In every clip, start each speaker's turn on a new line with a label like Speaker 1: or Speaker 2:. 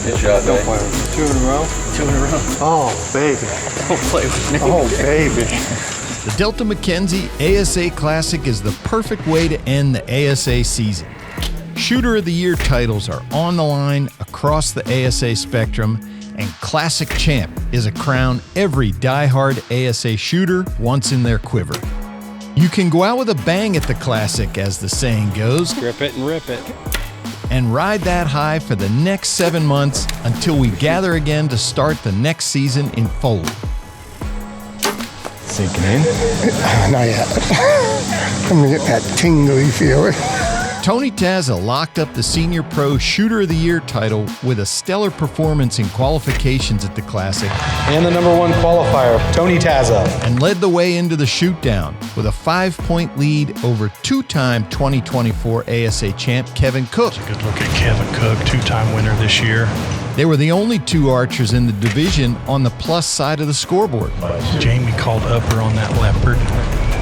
Speaker 1: Good job,
Speaker 2: Don't
Speaker 1: man.
Speaker 2: play with me. 2 in a row?
Speaker 1: 2 in a row.
Speaker 2: Oh, baby.
Speaker 1: Don't play with me.
Speaker 2: Oh, baby.
Speaker 3: The Delta McKenzie ASA Classic is the perfect way to end the ASA season. Shooter of the Year titles are on the line across the ASA spectrum, and Classic Champ is a crown every die-hard ASA shooter wants in their quiver. You can go out with a bang at the Classic, as the saying goes,
Speaker 2: Grip it and rip it.
Speaker 3: and ride that high for the next 7 months until we gather again to start the next season in Foley.
Speaker 2: Sinking in? Not yet. I'm gonna get that tingly feeling.
Speaker 3: Tony Taza locked up the Senior Pro Shooter of the Year title with a stellar performance in qualifications at the Classic
Speaker 4: And the #1 qualifier, Tony Taza.
Speaker 3: and led the way into the shoot-down with a 5-point lead over two-time 2024 ASA champ Kevin Cook.
Speaker 5: Good look at Kevin Cook, 2-time winner this year.
Speaker 3: They were the only 2 archers in the division on the plus side of the scoreboard.
Speaker 5: Jamie called upper on that leopard,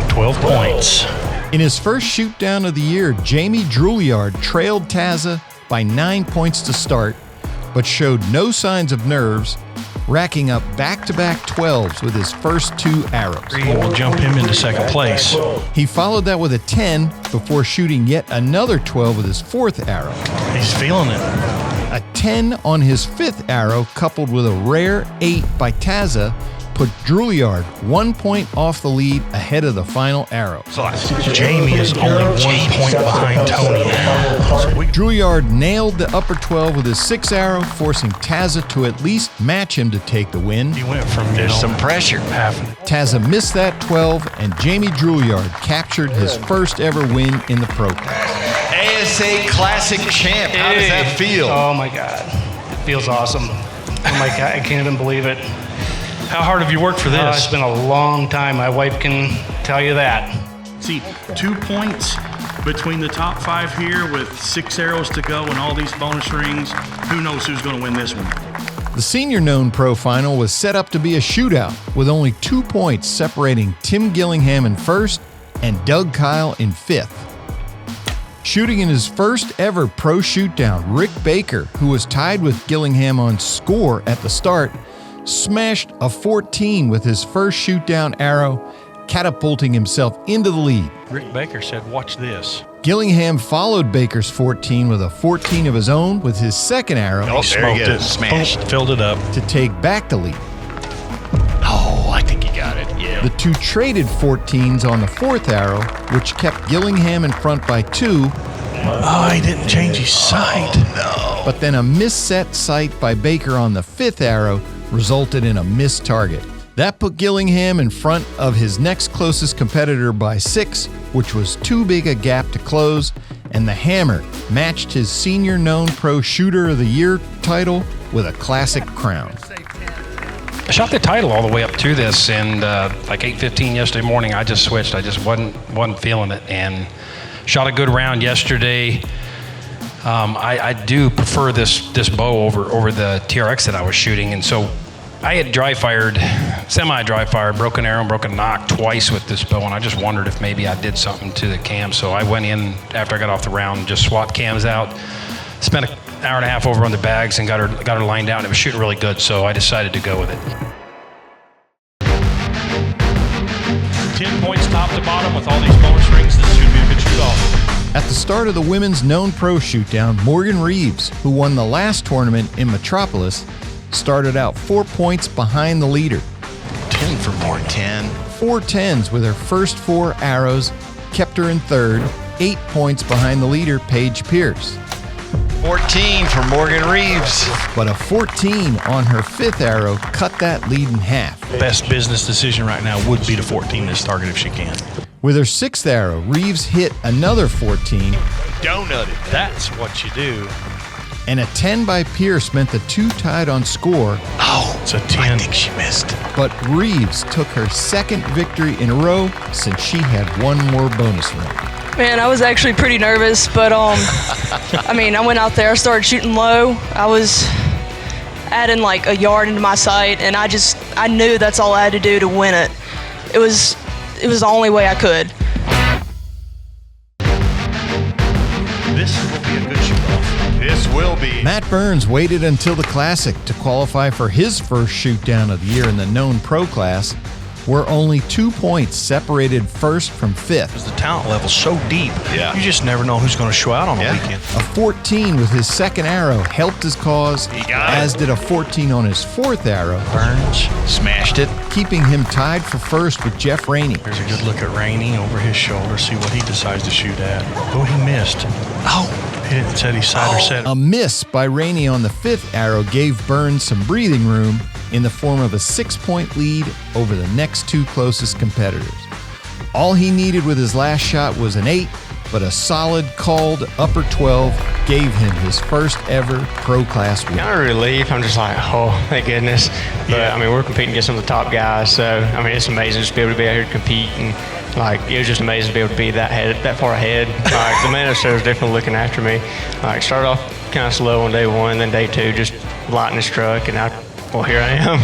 Speaker 5: 12 points.
Speaker 3: In his first shoot-down of the year, Jamie Drouillard trailed Taza by 9 points to start, but showed no signs of nerves, racking up back-to-back 12s with his first 2 arrows.
Speaker 5: Will jump him into second place.
Speaker 3: He followed that with a 10 before shooting yet another 12 with his 4th arrow.
Speaker 5: He's feeling it.
Speaker 3: A 10 on his 5th arrow, coupled with a rare 8 by Taza, put Drouillard 1 point off the lead ahead of the final arrow.
Speaker 5: Jamie is only 1 point behind Tony now. So
Speaker 3: Drouillard nailed the upper 12 with his 6th arrow, forcing Taza to at least match him to take the win.
Speaker 5: he went from
Speaker 1: There's some pressure.
Speaker 5: half.
Speaker 3: Taza missed that 12, and Jamie Drouillard captured his first ever win in the pro class.
Speaker 1: ASA Classic Champ. How does that feel?
Speaker 6: Oh my God, it feels awesome. Oh my God, I can't even believe it.
Speaker 5: How hard have you worked for
Speaker 6: It's
Speaker 5: this?
Speaker 6: been a long time. My wife can tell you that.
Speaker 7: See, 2 points between the top 5 here with 6 arrows to go and all these bonus rings. Who knows who's going to win this one?
Speaker 3: The senior known pro final was set up to be a shootout, with only 2 points separating Tim Gillingham in 1st and Doug Kyle in 5th. Shooting in his first ever pro shootdown, Rick Baker, who was tied with Gillingham on score at the start, smashed a 14 with his first shootdown arrow, catapulting himself into the lead.
Speaker 5: Rick Baker said, watch this.
Speaker 3: Gillingham followed Baker's 14 with a 14 of his own with his 2nd arrow
Speaker 1: Oh, there
Speaker 5: Smoked
Speaker 1: he
Speaker 5: it.
Speaker 1: goes. Smashed.
Speaker 5: Boom, filled it up.
Speaker 3: to take back the lead.
Speaker 1: Oh, I think he got it. Yeah.
Speaker 3: The 2 traded 14s on the 4th arrow, which kept Gillingham in front by 2,
Speaker 5: Oh, he didn't change his sight.
Speaker 3: but then a misset sight by Baker on the 5th arrow resulted in a missed target. That put Gillingham in front of his next closest competitor by 6, which was too big a gap to close, and the Hammer matched his senior known pro shooter of the year title with a classic crown.
Speaker 8: I shot the title all the way up to this, and like 8:15 yesterday morning, I just switched. I just wasn't feeling it, and shot a good round yesterday. I do prefer this bow over the TRX that I was shooting, and so I had semi-dry fired, broken arrow, and broken knock twice with this bow, and I just wondered if maybe I did something to the cam. So I went in after I got off the round and just swapped cams out, spent an hour and a half over on the bags, and got her lined out, and it was shooting really good, so I decided to go with it.
Speaker 5: 10 points top to bottom with all these bonus rings. This should be a good shoot-off.
Speaker 3: At the start of the women's known pro shootdown, Morgan Reeves, who won the last tournament in Metropolis, started out 4 points behind the leader.
Speaker 1: 10 for more. 10.
Speaker 3: 4 10s with her first 4 arrows kept her in 3rd, 8 points behind the leader, Paige Pierce.
Speaker 1: 14 for Morgan Reeves.
Speaker 3: But a 14 on her 5th arrow cut that lead in half.
Speaker 5: Best business decision right now would be to 14 this target if she can.
Speaker 3: With her 6th arrow, Reeves hit another 14,
Speaker 1: Donutted.
Speaker 5: That's what you do.
Speaker 3: and a 10 by Pierce meant the 2 tied on score,
Speaker 1: Oh,
Speaker 5: It's a 10.
Speaker 1: I think she missed.
Speaker 3: but Reeves took her 2nd victory in a row since she had 1 more bonus ring.
Speaker 9: Man, I was actually pretty nervous, but I mean, I went out there, I started shooting low. I was adding like a yard into my sight, and I knew that's all I had to do to win it. It was the only way I could.
Speaker 7: This will be a good shoot-off.
Speaker 1: This will will be.
Speaker 3: Matt Burns waited until the Classic to qualify for his first shoot down of the year in the known pro class, where only 2 points separated first from fifth.
Speaker 5: The talent level's so deep.
Speaker 1: Yeah.
Speaker 5: You just never know who's going to show out on the weekend.
Speaker 3: A 14 with his second arrow helped his cause, as did a 14 on his fourth arrow,
Speaker 5: Burns
Speaker 1: Smashed it.
Speaker 3: keeping him tied for first with Jeff Rainey.
Speaker 5: Here's a good look at Rainey over his shoulder, see what he decides to shoot at. Oh, he missed. Oh, he didn't set his side or set.
Speaker 3: A miss by Rainey on the fifth arrow gave Burns some breathing room in the form of a 6-point lead over the next two closest competitors. All he needed with his last shot was an 8, but a solid called upper 12 gave him his first ever pro class win.
Speaker 10: Kind of relief. I'm just like, oh, thank goodness. But
Speaker 5: Yeah.
Speaker 10: I mean, we're competing against some of the top guys, so I mean, it's amazing just to be able to be out here to compete, and like it was just amazing to be able to be that far ahead. Like the man upstairs was definitely looking after me. Like started off kind of slow on day one, then day two just lighting his truck, and well, here I am.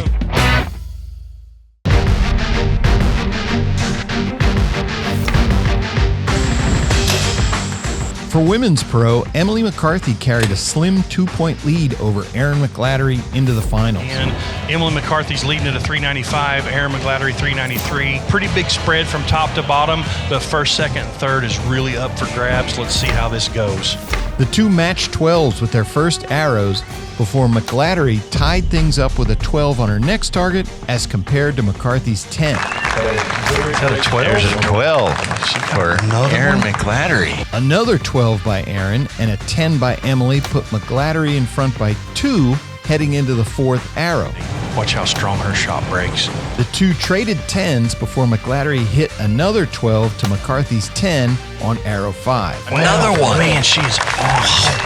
Speaker 3: For women's pro, Emily McCarthy carried a slim 2-point lead over Erin McGladdery into the finals.
Speaker 5: And Emily McCarthy's leading at a 395, Erin McGladdery 393. Pretty big spread from top to bottom, but first, second, and third is really up for grabs. Let's see how this goes.
Speaker 3: The two matched 12s with their first arrows before McGladdery tied things up with a 12 on her next target as compared to McCarthy's 10.
Speaker 1: There's a 12 for Aaron McGladdery.
Speaker 3: Another 12 by Erin and a 10 by Emily put McGladdery in front by 2 heading into the fourth arrow.
Speaker 5: Watch how strong her shot breaks.
Speaker 3: The two traded 10s before McGladdery hit another 12 to McCarthy's 10 on arrow 5.
Speaker 1: Another one.
Speaker 5: Man, she is awesome.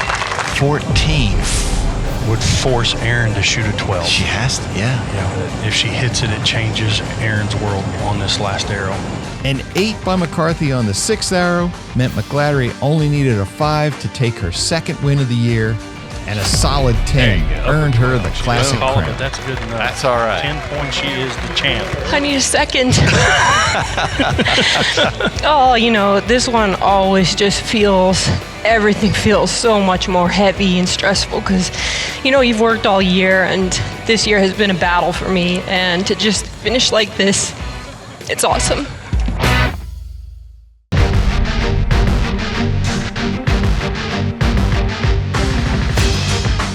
Speaker 1: 14.
Speaker 5: Would force Erin to shoot a 12.
Speaker 1: She has to, yeah.
Speaker 5: Yeah. If she hits it, it changes Erin's world on this last arrow.
Speaker 3: An 8 by McCarthy on the 6th arrow meant McGladdery only needed a 5 to take her second win of the year, and a solid 10 earned her the Classic
Speaker 5: Call it,
Speaker 3: crown.
Speaker 5: but that's good enough.
Speaker 1: That's all right.
Speaker 5: 10 points, she is the champ.
Speaker 9: I need a second.
Speaker 11: Oh, you know, this one always just everything feels so much more heavy and stressful because, you know, you've worked all year and this year has been a battle for me, and to just finish like this, it's awesome.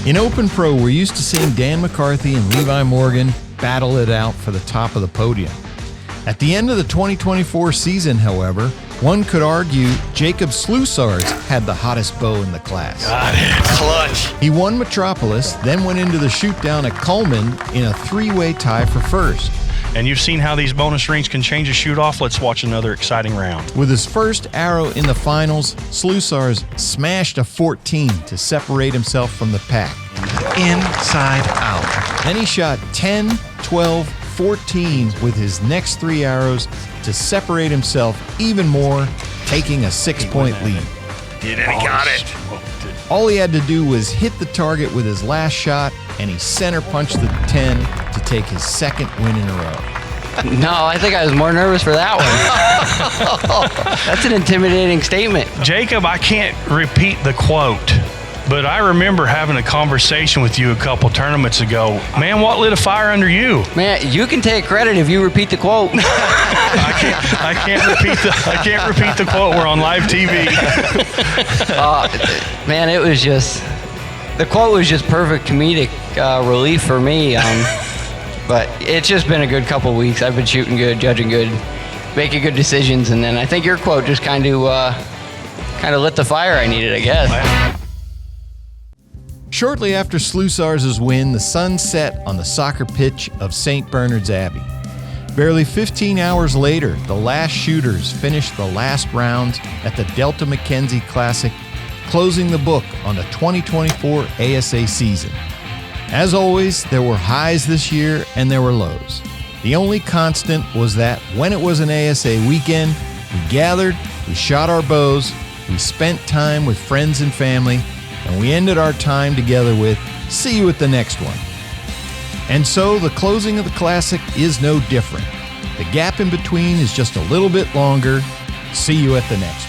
Speaker 3: In Open Pro, we're used to seeing Dan McCarthy and Levi Morgan battle it out for the top of the podium. At the end of the 2024 season, however, one could argue Jacob Slusarz had the hottest bow in the class.
Speaker 1: Got it. Clutch.
Speaker 3: He won Metropolis, then went into the shoot down at Cullman in a 3-way tie for first.
Speaker 5: And you've seen how these bonus rings can change a shoot-off. Let's watch another exciting round.
Speaker 3: With his first arrow in the finals, Slusarz smashed a 14 to separate himself from the pack.
Speaker 1: Inside out.
Speaker 3: Then he shot 10, 12, 14 with his next 3 arrows to separate himself even more, taking a 6-point lead.
Speaker 1: Did it, he got it.
Speaker 3: All he had to do was hit the target with his last shot, and he center punched the 10 to take his second win in a row.
Speaker 10: No, I think I was more nervous for that one. That's an intimidating statement.
Speaker 5: Jacob, I can't repeat the quote, but I remember having a conversation with you a couple tournaments ago. Man, what lit a fire under you?
Speaker 10: Man, you can take credit if you repeat the quote.
Speaker 5: I can't repeat the quote. We're on live TV.
Speaker 10: Man, it was just, the quote was just perfect comedic relief for me. But it's just been a good couple weeks. I've been shooting good, judging good, making good decisions, and then I think your quote just kind of lit the fire I needed, I guess.
Speaker 3: Shortly after Slusarz's win, the sun set on the soccer pitch of St. Bernard's Abbey. Barely 15 hours later, the last shooters finished the last rounds at the Delta McKenzie Classic, closing the book on the 2024 ASA season. As always, there were highs this year and there were lows. The only constant was that when it was an ASA weekend, we gathered, we shot our bows, we spent time with friends and family, and we ended our time together with, see you at the next one. And so the closing of the Classic is no different. The gap in between is just a little bit longer. See you at the next one.